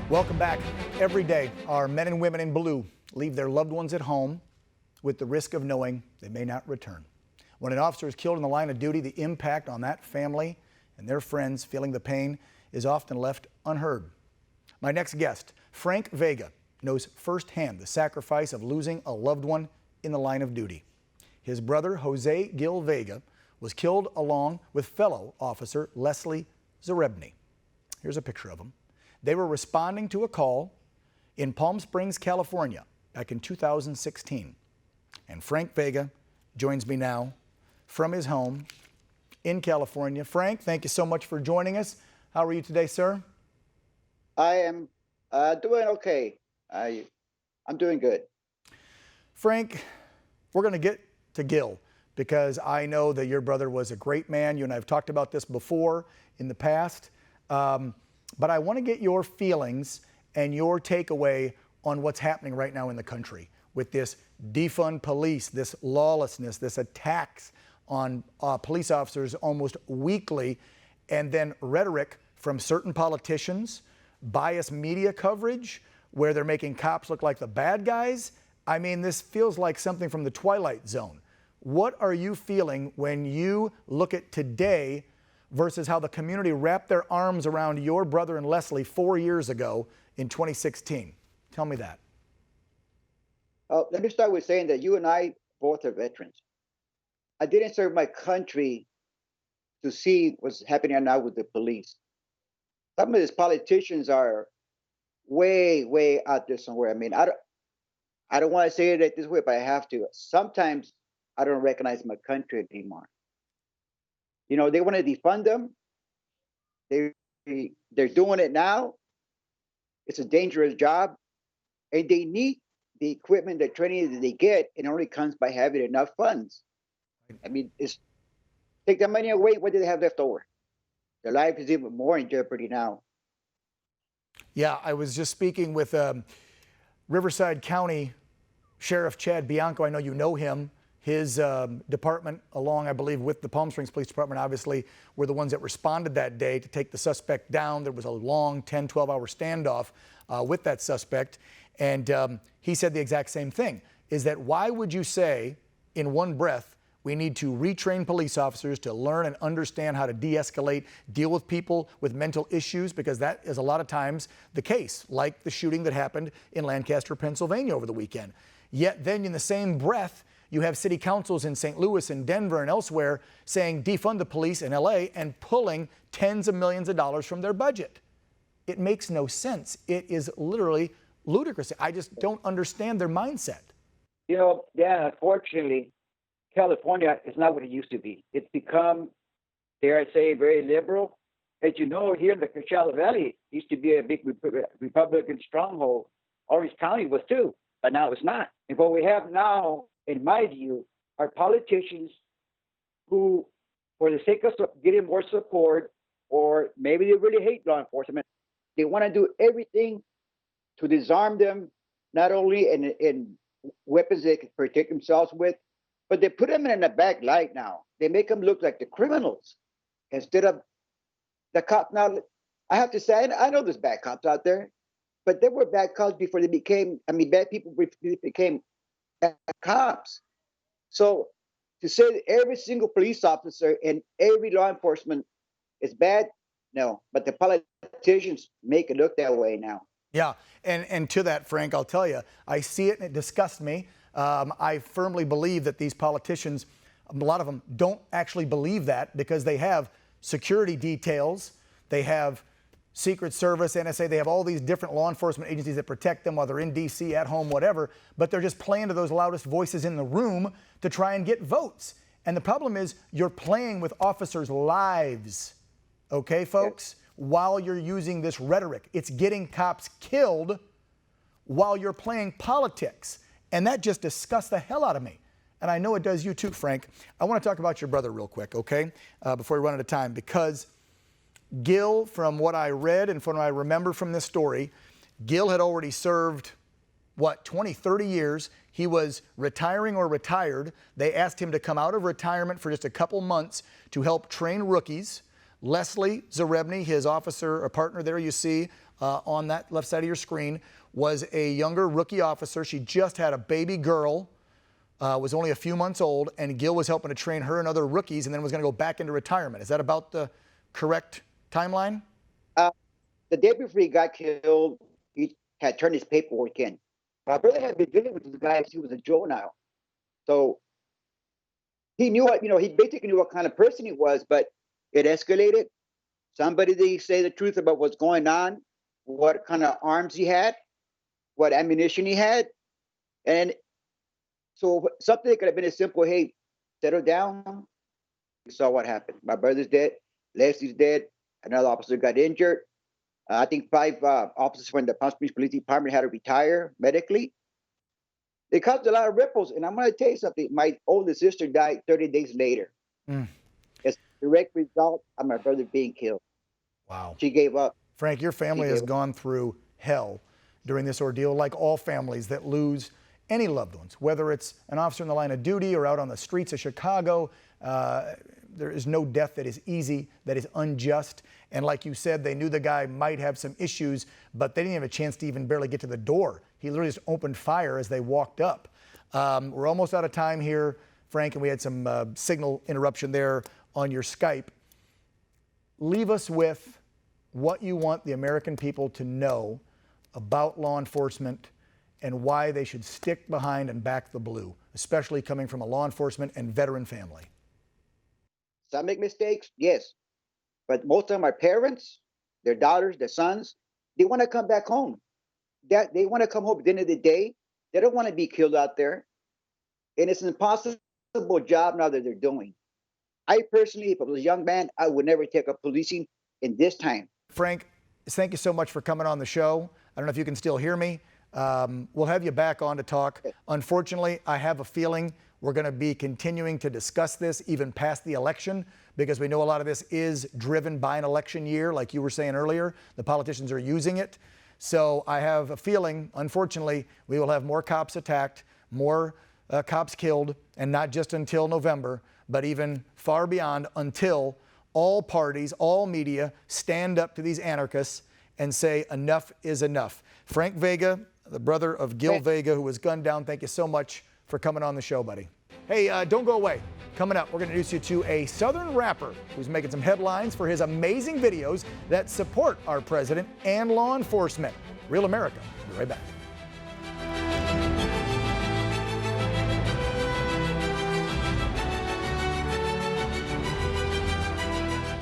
Welcome back. Every day, our men and women in blue leave their loved ones at home with the risk of knowing they may not return. When an officer is killed in the line of duty, the impact on that family and their friends feeling the pain is often left unheard. My next guest, Frank Vega, knows firsthand the sacrifice of losing a loved one in the line of duty. His brother, Jose Gil Vega, was killed along with fellow officer Leslie Zarebny. Here's a picture of him. They were responding to a call in Palm Springs, California, back in 2016. And Frank Vega joins me now from his home in California. Frank, thank you so much for joining us. How are you today, sir? I am doing okay. I'm doing good. Frank, we're going to get to Gil because I know that your brother was a great man. You and I have talked about this before in the past. But I want to get your feelings and your takeaway on what's happening right now in the country with this defund police, this lawlessness, this attacks on police officers almost weekly, and then rhetoric from certain politicians, biased media coverage where they're making cops look like the bad guys. I mean, this feels like something from the Twilight Zone. What are you feeling when you look at today versus how the community wrapped their arms around your brother and Leslie 4 years ago in 2016? Tell me that. Let me start with saying that you and I both are veterans. I didn't serve my country to see what's happening now with the police. Some of these politicians are way, way out there somewhere. I mean, I don't want to say it this way, but I have to. Sometimes I don't recognize my country anymore. You know, they want to defund them. They're doing it now. It's a dangerous job. And they need the equipment, the training that they get. It only comes by having enough funds. I mean, take the money away. What do they have left over? Their life is even more in jeopardy now. Yeah, I was just speaking with Riverside County Sheriff Chad Bianco. I know you know him. His department, along, I believe, with the Palm Springs Police Department, obviously, were the ones that responded that day to take the suspect down. There was a long 10, 12-hour standoff with that suspect. And he said the exact same thing, is that why would you say in one breath, we need to retrain police officers to learn and understand how to de-escalate, deal with people with mental issues, because that is a lot of times the case, like the shooting that happened in Lancaster, Pennsylvania over the weekend. Yet then in the same breath, you have city councils in St. Louis and Denver and elsewhere saying defund the police in LA and pulling tens of millions of dollars from their budget. It makes no sense. It is literally ludicrous. I just don't understand their mindset. You know, yeah, unfortunately, California is not what it used to be. It's become, dare I say, very liberal. As you know, here in the Coachella Valley used to be a big Republican stronghold. Orange County was too, but now it's not. And what we have now, in my view, are politicians who, for the sake of getting more support, or maybe they really hate law enforcement, they want to do everything to disarm them, not only in weapons they can protect themselves with, but they put them in a bad light now. They make them look like the criminals instead of the cop. Now, I have to say, I know there's bad cops out there, but there were bad cops before they became, bad people became cops. So to say that every single police officer and every law enforcement is bad, no. But the politicians make it look that way now. Yeah, and to that, Frank, I'll tell you, I see it and it disgusts me. I firmly believe that these politicians, a lot of them don't actually believe that because they have security details, they have Secret Service, NSA, they have all these different law enforcement agencies that protect them while they're in D.C., at home, whatever, but they're just playing to those loudest voices in the room to try and get votes. And the problem is you're playing with officers' lives, okay, folks, while you're using this rhetoric. It's getting cops killed while you're playing politics. And that just disgusts the hell out of me. And I know it does you too, Frank. I want to talk about your brother real quick, okay, before we run out of time, because Gil, from what I read and from what I remember from this story, Gil had already served, 20, 30 years. He was retiring or retired. They asked him to come out of retirement for just a couple months to help train rookies, Leslie Zarebny, his officer, a partner there you see on that left side of your screen, was a younger rookie officer. She just had a baby girl, was only a few months old, and Gil was helping to train her and other rookies and then was going to go back into retirement. Is that about the correct timeline? The day before he got killed, he had turned his paperwork in. My brother had been dealing with this guy as he was a juvenile. So he knew what, he basically knew what kind of person he was, but it escalated. Somebody didn't say the truth about what's going on, what kind of arms he had, what ammunition he had. And so something that could have been as simple, hey, settle down. We saw what happened. My brother's dead. Leslie's dead. Another officer got injured. I think 5 officers from the Palm Springs Police Department had to retire medically. It caused a lot of ripples. And I'm going to tell you something. My oldest sister died 30 days later. As a direct result of my brother being killed. Wow. She gave up. Frank, your family has gone through hell during this ordeal, like all families that lose any loved ones, whether it's an officer in the line of duty or out on the streets of Chicago. There is no death that is easy, that is unjust. And like you said, they knew the guy might have some issues, but they didn't have a chance to even barely get to the door. He literally just opened fire as they walked up. We're almost out of time here, Frank, and we had some signal interruption there on your Skype. Leave us with what you want the American people to know about law enforcement and why they should stick behind and back the blue, especially coming from a law enforcement and veteran family. Some make mistakes, yes. But most of my parents, their daughters, their sons, they want to come back home. They want to come home at the end of the day. They don't want to be killed out there. And it's an impossible job now that they're doing. I personally, if I was a young man, I would never take up policing in this time. Frank, thank you so much for coming on the show. I don't know if you can still hear me. We'll have you back on to talk. Unfortunately, I have a feeling we're going to be continuing to discuss this even past the election, because we know a lot of this is driven by an election year, like you were saying earlier. The politicians are using it. So I have a feeling, unfortunately, we will have more cops attacked, more cops killed, and not just until November, but even far beyond, until all parties, all media stand up to these anarchists and say enough is enough. Frank Vega, the brother of Gil Vega, who was gunned down, thank you so much for coming on the show, buddy. Hey, don't go away. Coming up, we're going to introduce you to a Southern rapper who's making some headlines for his amazing videos that support our president and law enforcement. Real America. We'll be right back.